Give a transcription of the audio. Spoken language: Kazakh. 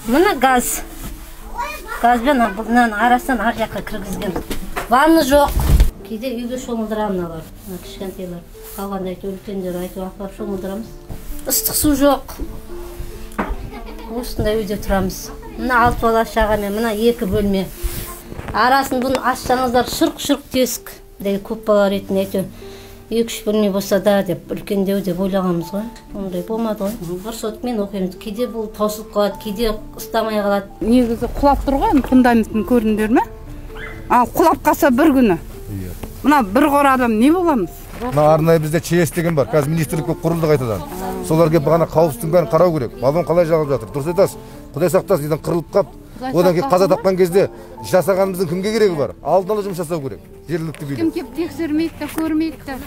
Мына газ. Газбен мынаның арасынан ар жаққа кіргізген. Ванны жоқ. Кейде үйге шомылдырамын алар. Кішкентайлар. Қалғанда үлкендер айтып апарып шомылдырамыз. Ыстық су жоқ. Осындай үйде тұрамыз. Мына 6 бала шағамен, мына 2 бөлме. Арасын бұны ашсаңыздар шырқ-шырқ тесік. Көп балар етін әйтеу. 2-3 бөлме болса да деп үлкендеу деп ойлағанбыз ғой. Ондай болмады ғой. Бір сотымен оқимыз. Кейде бұл таусылып қалады, кейде ұстамай қалады. Негізі құлап тұр ғой, фундаментін көрдіңдер ме? Ал құлап қалса бір күні. Мына бір қора адам не боламыз? Мына арнайы бізде ЧС деген бар. Қазір министрлік құрылды қайтадан. Солар келіп бағана қауіпсіздіктің бәрін қарау керек. Балон қалай жағып жатыр? Дұрыс айтасыз. Құдай сақтасын, еден қырылып қап. Одан кейін қаза тапқан кезде жасағанымыздың кімге керегі бар? Алдын ала жұмыс жасау керек. Жергілікті билік. Кім кеп тексермейді, көрмейді.